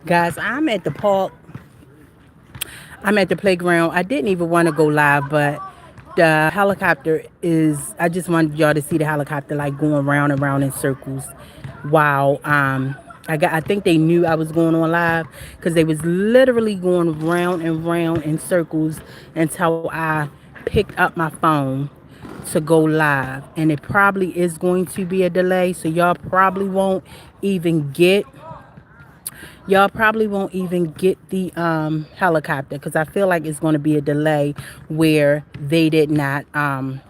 Guys, I'm at the park. I'm at the playground. I didn't even want to go live, but the helicopter is. I just wanted y'all to see the helicopter like going round and round in circles. Wow. I think they knew I was going on live because they was literally going round and round in circles until I picked up my phone to go live, and it probably is going to be a delay, so even get y'all probably won't even get the helicopter because I feel like it's going to be a delay where they did not. Oh,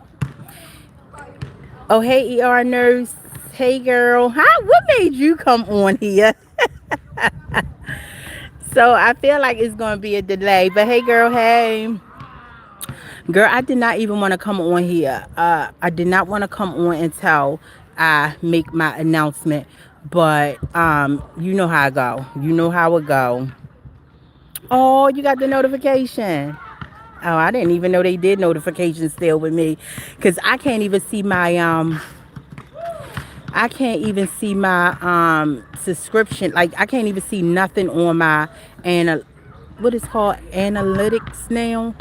hey, ER nurse. Hey, girl. How? What made you come on here? So I feel like it's going to be a delay. But hey, girl. Hey. Girl, I did not even want to come on here. I did not want to come on until I make my announcement. But you know how I go. You know how it go. Oh, you got the notification. Oh, I didn't even know they did notifications still with me, cause I can't even see my subscription. Like I can't even see nothing on my and what is called analytics now.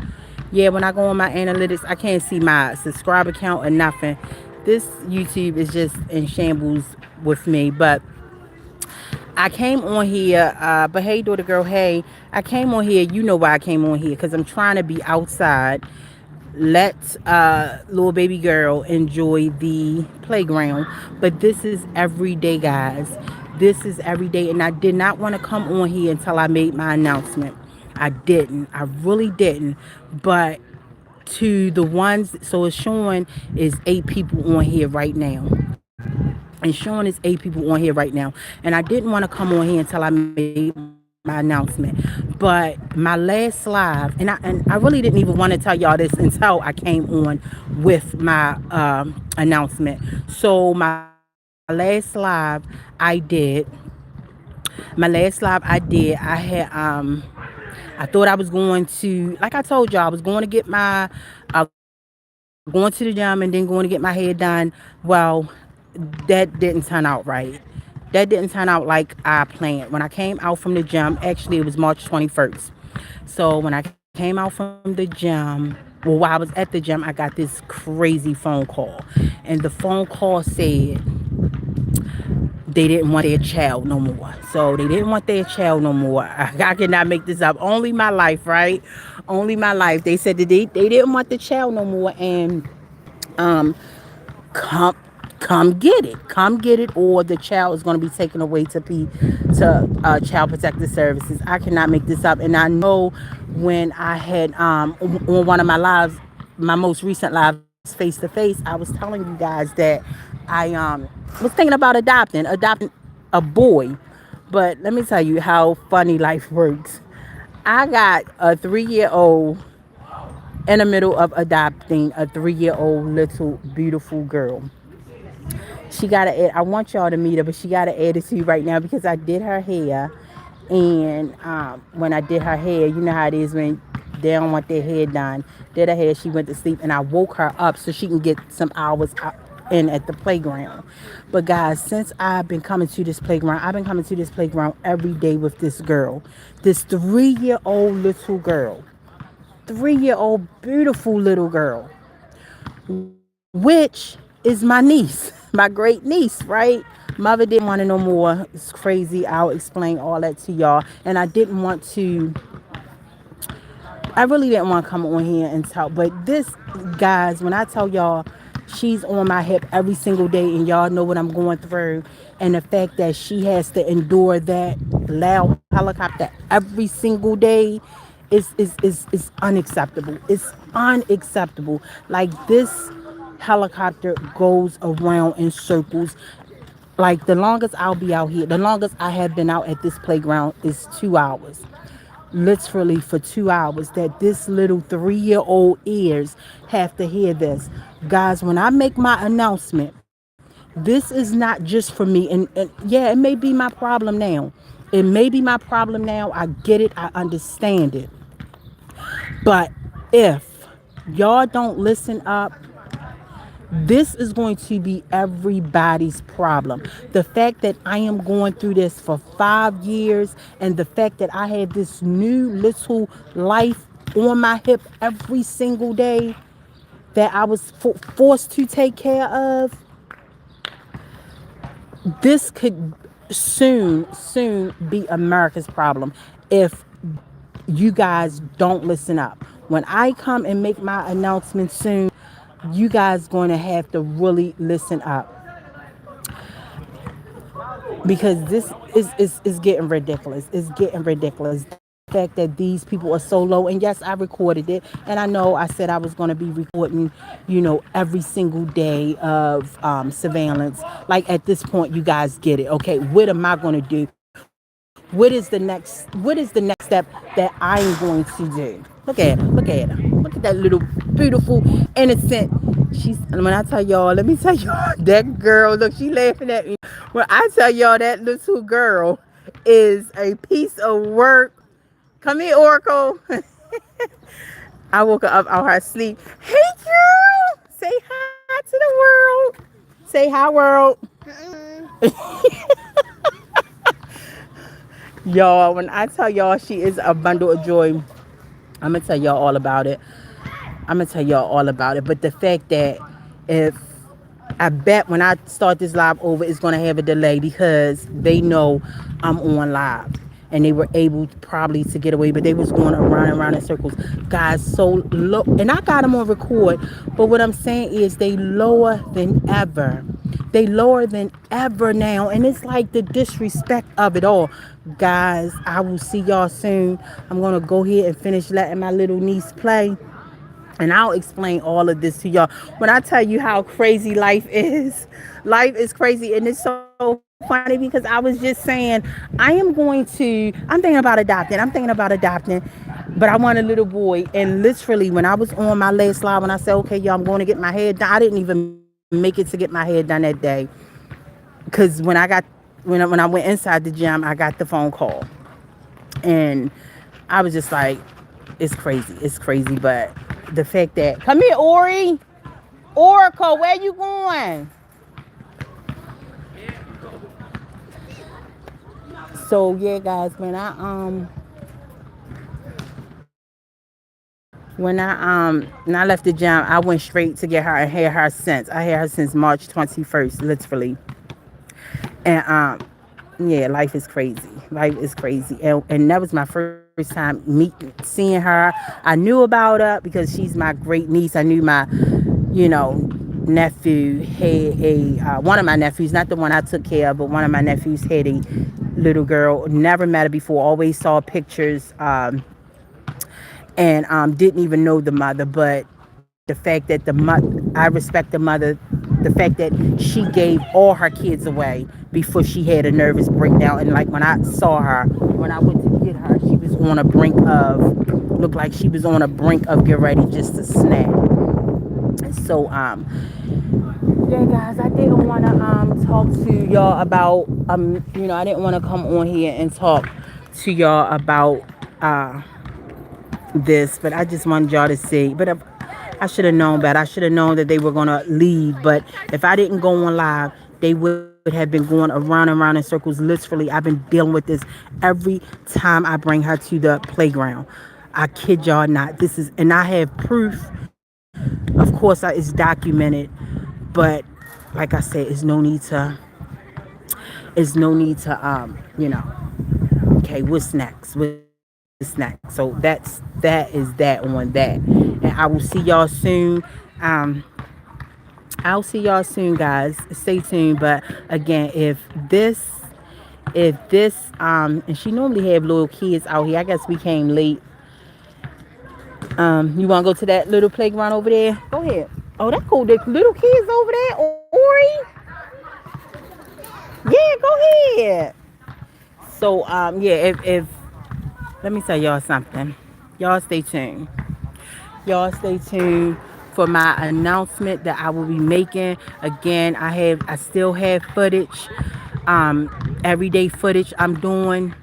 Yeah, when I go on my analytics, I can't see my subscriber count or nothing. This YouTube is just in shambles with me, but I came on here, but hey, daughter girl, hey, I came on here. You know why I came on here? Because I'm trying to be outside. Let little baby girl enjoy the playground. But this is every day, guys. This is every day. And I did not want to come on here until I made my announcement. I didn't. I really didn't. But to the ones, so it's showing is 8 people on here right now, and Sean is 8 people on here right now. And I didn't want to come on here until I made my announcement. But my last live, and I really didn't even want to tell y'all this until I came on with my announcement. So my last live I did, I thought I was going to, like I told y'all, I was going to get my, going to the gym and then going to get my hair done. Well, that didn't turn out right. That didn't turn out like I planned. When I came out from the gym, actually it was March 21st. So when I came out from the gym, well, while I was at the gym, I got this crazy phone call. And the phone call said they didn't want their child no more. So they didn't want their child no more. I cannot make this up. Only my life, right? Only my life. They said that they didn't want the child no more, and um come come get it, or the child is going to be taken away to child protective services. I cannot make this up. And I know when I had on one of my lives, my most recent lives face to face, I was telling you guys that I was thinking about adopting a boy. But let me tell you how funny life works. I got a 3 year old in the middle of adopting a 3 year old little beautiful girl. She got to add, I want y'all to meet her, but she got to add it to you right now because I did her hair. And when I did her hair, you know how it is when they don't want their hair done. Did her hair, she went to sleep, and I woke her up so she can get some hours in at the playground. But guys, since I've been coming to this playground, I've been coming to this playground every day with this girl, this 3 year old little girl, 3 year old beautiful little girl, which is my niece, my great niece, right? Mother didn't want to know more. It's crazy. I'll explain all that to y'all. And I really didn't want to come on here and talk. But this, guys, when I tell y'all, she's on my hip every single day, and y'all know what I'm going through. And the fact that she has to endure that loud helicopter every single day is unacceptable. It's unacceptable. Like this helicopter goes around in circles. Like the longest I'll be out here, the longest I have been out at this playground is 2 hours. Literally for 2 hours, that this little 3 year old ears have to hear this. Guys, when I make my announcement, this is not just for me. And yeah, it may be my problem now. It may be my problem now. I get it. I understand it. But if y'all don't listen up, This is going to be everybody's problem. The fact that I am going through this for 5 years, and the fact that I have this new little life on my hip every single day that I was forced to take care of, this could soon be America's problem if you guys don't listen up. When I come and make my announcement soon, you guys going to have to really listen up, because this is getting ridiculous. It's getting ridiculous. The fact that these people are so low, and yes, I recorded it, and I know I said I was going to be recording, every single day of surveillance. Like, at this point, you guys get it. Okay, what am I going to do? What is the next step that I'm going to do? Look at her, look at that little beautiful innocent. She's When I tell y'all, let me tell y'all, that girl, look, she laughing at me. When I tell y'all, that little girl is a piece of work. Come here, Oracle. I woke her up out her sleep. Hey, girl, say hi to the world. Say hi, world. Y'all, when I tell y'all she is a bundle of joy, I'm gonna tell y'all all about it. I'm gonna tell y'all all about it. But the fact that, if I bet when I start this live over, it's gonna have a delay, because they know I'm on live, and they were able probably to get away, but they was going around and around in circles. Guys, so low, and I got them on record. But what I'm saying is, they lower than ever. They lower than ever now, and it's like the disrespect of it all. Guys, I will see y'all soon. I'm gonna go ahead and finish letting my little niece play, and I'll explain all of this to y'all. When I tell you how crazy life is crazy. And it's so funny, because I was just saying, I'm thinking about adopting, but I want a little boy. And literally, when I was on my last slide, when I said, okay, y'all, I'm going to get my hair done, I didn't even make it to get my hair done that day. Because when I went inside the gym, I got the phone call. And I was just like, it's crazy. It's crazy. But the fact that, come here, Ori. Oracle, where you going? So yeah, guys, when I left the gym, I went straight to get her and had her since. I had her since March 21st, literally. And yeah, life is crazy. Life is crazy. And that was my first time seeing her. I knew about her because she's my great niece. I knew my, you know, nephew had one of my nephews, not the one I took care of, but one of my nephews had a little girl. Never met her before. Always saw pictures. And didn't even know the mother. But the fact that I respect the mother, the fact that she gave all her kids away before she had a nervous breakdown. And like, when I saw her, when I went to get her, she was on a brink of, looked like she was on a brink of get ready just to snap. So yeah, guys, I didn't want to talk to y'all about I didn't want to come on here and talk to y'all about this, but I just wanted y'all to see. But I should have known better. I should have known that they were gonna leave. But if I didn't go on live, they would have been going around and around in circles. Literally, I've been dealing with this every time I bring her to the playground. I kid y'all not. And I have proof. Of course, it's documented. But like I said, okay, what's next? What's next? So that is that on that. And I will see y'all soon. Um, I'll see y'all soon, guys. Stay tuned. But again, and she normally have little kids out here. I guess we came late. You want to go to that little playground over there? Go ahead. Oh, that's cool. The little kids over there, Ori. Yeah, go ahead. So yeah, if let me tell y'all something. Y'all stay tuned. Y'all stay tuned for my announcement that I will be making. Again, I still have footage, everyday footage I'm doing,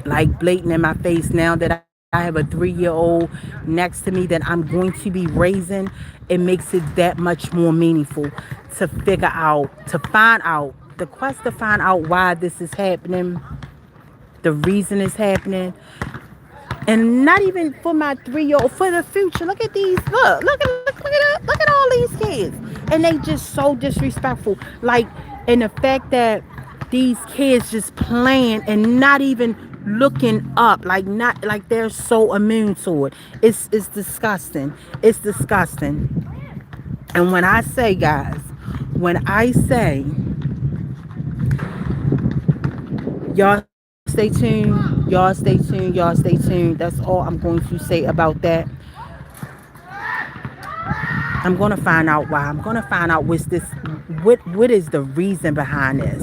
like blatant in my face now that I I have a 3-year-old next to me that I'm going to be raising, it makes it that much more meaningful to figure out, to find out, the quest to find out why this is happening, the reason it's happening, and not even for my 3-year old, for the future. Look at these. Look at all these kids, and they just so disrespectful. Like, and the fact that these kids just playing and not even looking up, like not like they're so immune to it. It's disgusting. It's disgusting. And when I say, guys, when I say, y'all stay tuned, y'all stay tuned, y'all stay tuned. That's all I'm going to say about that. I'm going to find out why. I'm going to find out what's this, what is the reason behind this.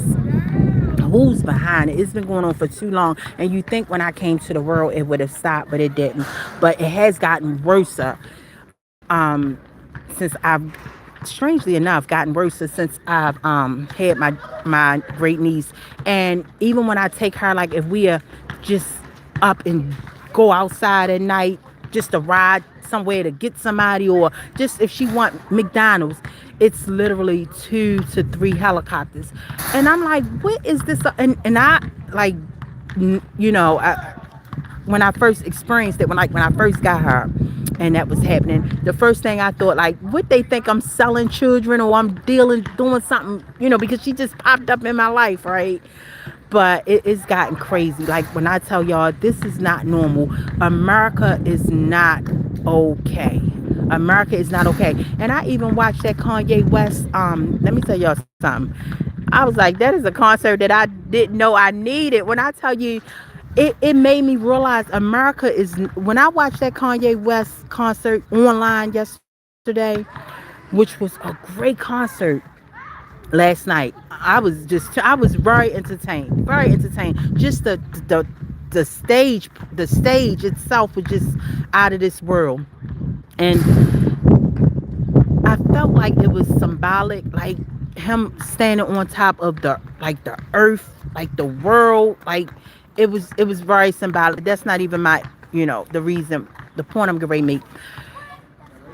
Who's behind it? It's been going on for too long. And you think when I came to the world it would have stopped, but it didn't. But it has gotten worse. Um, since I've, strangely enough, gotten worse since I've had my great niece. And even when I take her, like if we are just up and go outside at night, just to ride somewhere to get somebody, or just if she want McDonald's, it's literally 2 to 3 helicopters. And I'm like, what is this? And I like, when I first experienced it, when I first got her, and that was happening, the first thing I thought, like, would they think I'm selling children, or I'm doing something, because she just popped up in my life, right? But it's gotten crazy. Like, when I tell y'all, this is not normal. America is not okay. America is not okay. And I even watched that Kanye West. Let me tell y'all something. I was like, that is a concert that I didn't know I needed. When I tell you, it made me realize America is. When I watched that Kanye West concert online yesterday, which was a great concert last night, I was very entertained. Just the stage itself was just out of this world. And I felt like it was symbolic, like him standing on top of the earth, like the world, like it was very symbolic. That's not even my, the reason, the point I'm going to make.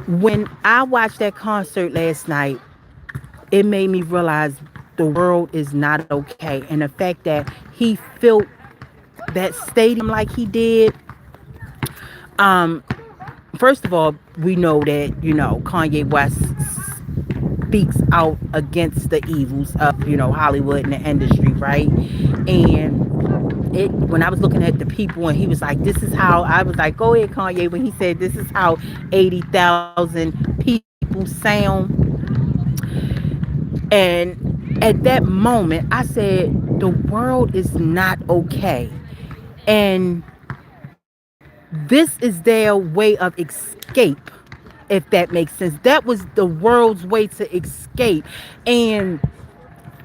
When I watched that concert last night, it made me realize the world is not okay. And the fact that he filled that stadium like he did, um, first of all, we know that, Kanye West speaks out against the evils of, Hollywood and the industry, right? And when I was looking at the people, and he was like, this is how, I was like, go ahead, Kanye, when he said, this is how 80,000 people sound. And at that moment, I said, the world is not okay. And this is their way of escape, if that makes sense. That was the world's way to escape. And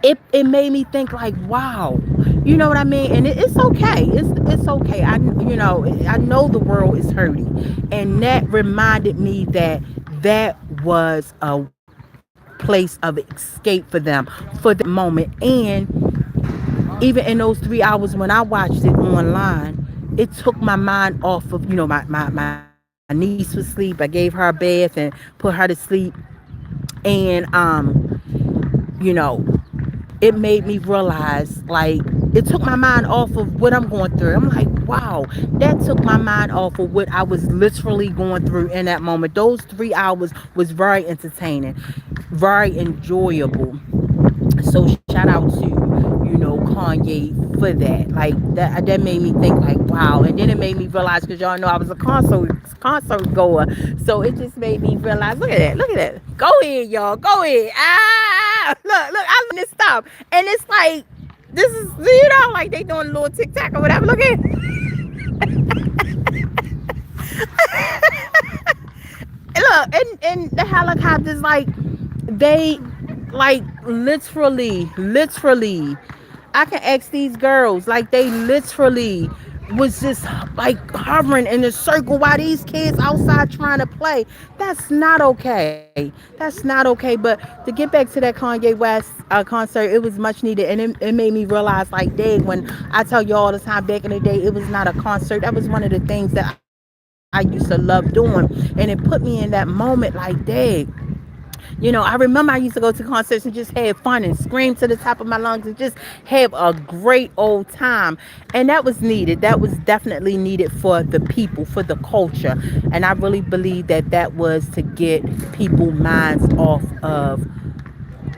it made me think, like, wow, you know what I mean? And it's okay. It's okay. I know the world is hurting. And that reminded me that that was a place of escape for them for that moment. And even in those 3 hours when I watched it online, it took my mind off of, my niece was asleep. I gave her a bath and put her to sleep. And it made me realize, like, it took my mind off of what I'm going through. I'm like, wow, that took my mind off of what I was literally going through in that moment. Those 3 hours was very entertaining, very enjoyable. So shout out to, Kanye for that. Like, that made me think, like, wow. And then it made me realize, because y'all know I was a concert goer, so it just made me realize, look at that, go ahead, y'all, go ahead. Look, I learned this stuff. And it's like, this is, like they doing a little TikTok or whatever. Look at look, and the helicopters, like, they, like, literally, I can ask these girls, like, they literally was just like hovering in a circle while these kids outside trying to play. That's not okay. That's not okay. But to get back to that Kanye West concert, it was much needed. And it made me realize, like, dang, when I tell you all the time, back in the day, it was not a concert. That was one of the things that I used to love doing. And it put me in that moment like, dang. I remember I used to go to concerts and just have fun and scream to the top of my lungs and just have a great old time. And that was needed. That was definitely needed for the people, for the culture. And I really believe that that was to get people minds off of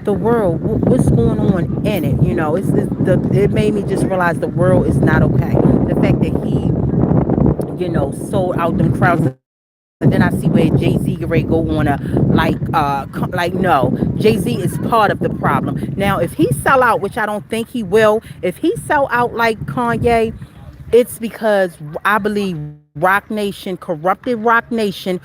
the world. What's going on in it? It made me just realize the world is not okay. The fact that he, sold out them crowds. And then I see where Jay Z go on a no, Jay Z is part of the problem. Now, if he sell out, which I don't think he will, if he sell out like Kanye, it's because I believe Rock Nation, corrupted Rock Nation,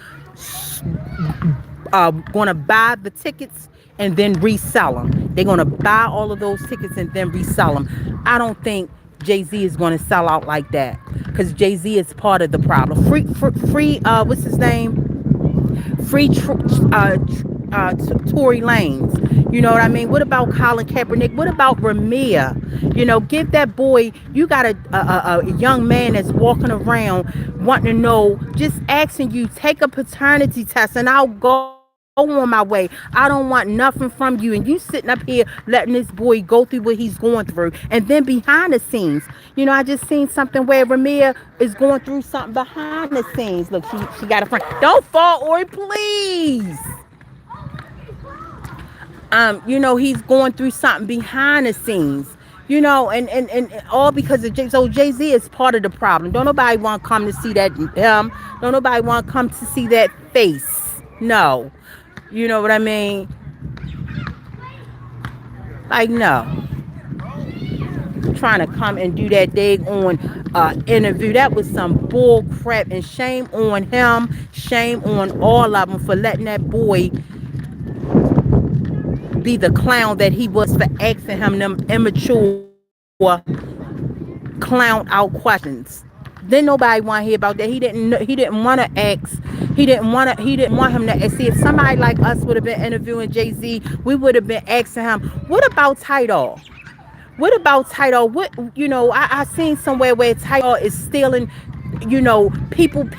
going to buy the tickets and then resell them. They're going to buy all of those tickets and then resell them. I don't think Jay-Z is going to sell out like that, because Jay-Z is part of the problem. What's his name? Free Tory Lanez. You know what I mean? What about Colin Kaepernick? What about Ramia? Give that boy. You got a young man that's walking around wanting to know, just asking you, take a paternity test and I'll go on my way. I don't want nothing from you. And you sitting up here letting this boy go through what he's going through. And then behind the scenes, I just seen something where Ramia is going through something behind the scenes. Look, she got a friend. Don't fall, Ori, please. He's going through something behind the scenes. And all because of Jay. So Jay-Z is part of the problem. Don't nobody want to come to see that him. Don't nobody want to come to see that face. No. You know what I mean? Like, no. Trying to come and do that dig on interview. That was some bull crap. And shame on him. Shame on all of them for letting that boy be the clown that he was, for asking him them immature clown out questions. Then nobody want to hear about that. He didn't want to ask. He didn't want him to see. If somebody like us would have been interviewing Jay-Z, we would have been asking him, what about Tidal? What about Tidal? I seen somewhere where Tidal is stealing, people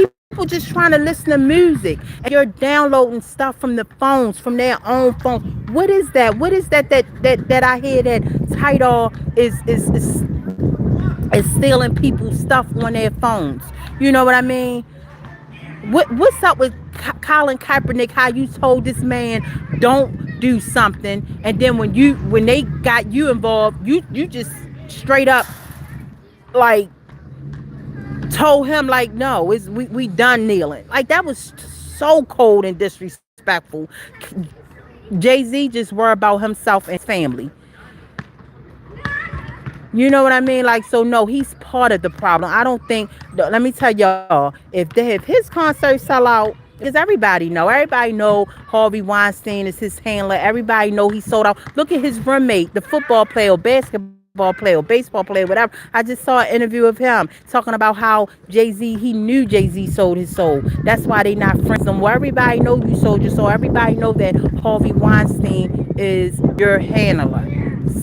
just trying to listen to music, and you're downloading stuff from the phones, from their own phones. What is that? What is that I hear that Tidal is stealing people's stuff on their phones? You know what I mean? What's up with Colin Kaepernick? How you told this man don't do something, and then when they got you involved, you just straight up like told him like, no, we done kneeling. Like, that was so cold and disrespectful. Jay-Z just worried about himself and his family. You know what I mean? Like, so no, he's part of the problem. I don't think, let me tell y'all, if his concerts sell out, because everybody know Harvey Weinstein is his handler. Everybody know he sold out. Look at his roommate, the football player, or basketball player, or baseball player, whatever. I just saw an interview of him talking about how he knew Jay-Z sold his soul. That's why they not friends no more. Everybody know you sold your soul. Everybody know that Harvey Weinstein is your handler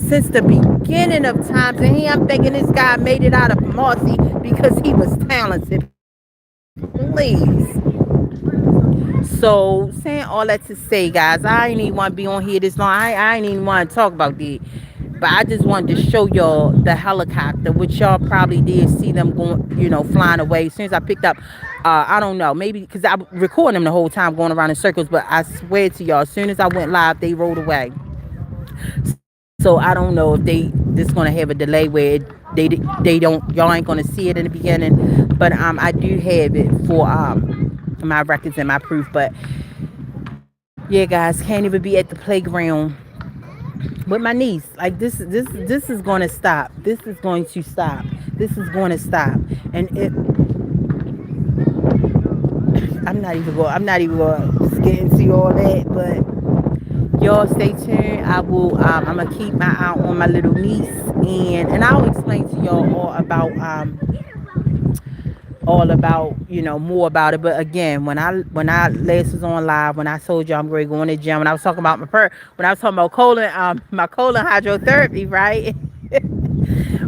since the beginning of times. And I'm thinking this guy made it out of Marcy because he was talented. Please. So, saying all that to say, guys, I ain't even want to be on here this long. I ain't even want to talk about that. But I just wanted to show y'all the helicopter, which y'all probably did see them going, flying away. As soon as I picked up, I don't know, maybe because I recorded them the whole time going around in circles. But I swear to y'all, as soon as I went live, they rolled away. So I don't know if this gonna have a delay where they don't, y'all ain't gonna see it in the beginning. But I do have it for my records and my proof. But yeah, guys, can't even be at the playground with my niece. Like, this is going to stop. This is going to stop. This is going to stop. And I'm not even going to get into all that, but y'all stay tuned. I will I'm gonna keep my eye on my little niece, and I'll explain to y'all all about more about it. But again, when I last was on live, when I told you I'm ready to go in the gym, when I was talking about when I was talking about my colon hydrotherapy, right?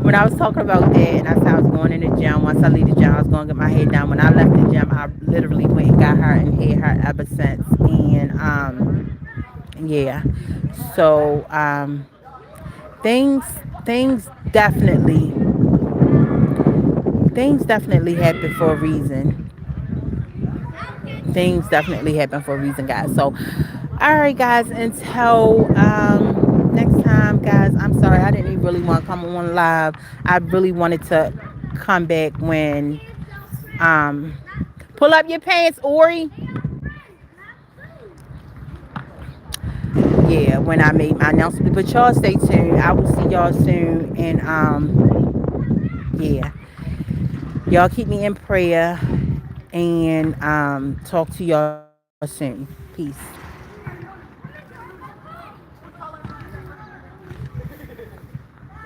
when I was talking about that, and I said I was going in the gym. Once I leave the gym, I was going to get my hair done. When I left the gym, I literally went and got her and had her ever since. And yeah, so things things definitely things definitely happen for a reason. Things definitely happen for a reason, guys. So, all right, guys. Until next time, guys. I'm sorry I didn't even really want to come on live. I really wanted to come back when um pull up your pants, Ori. Yeah, when I made my announcement. But y'all stay tuned. I will see y'all soon. And yeah, y'all keep me in prayer and talk to y'all soon. Peace.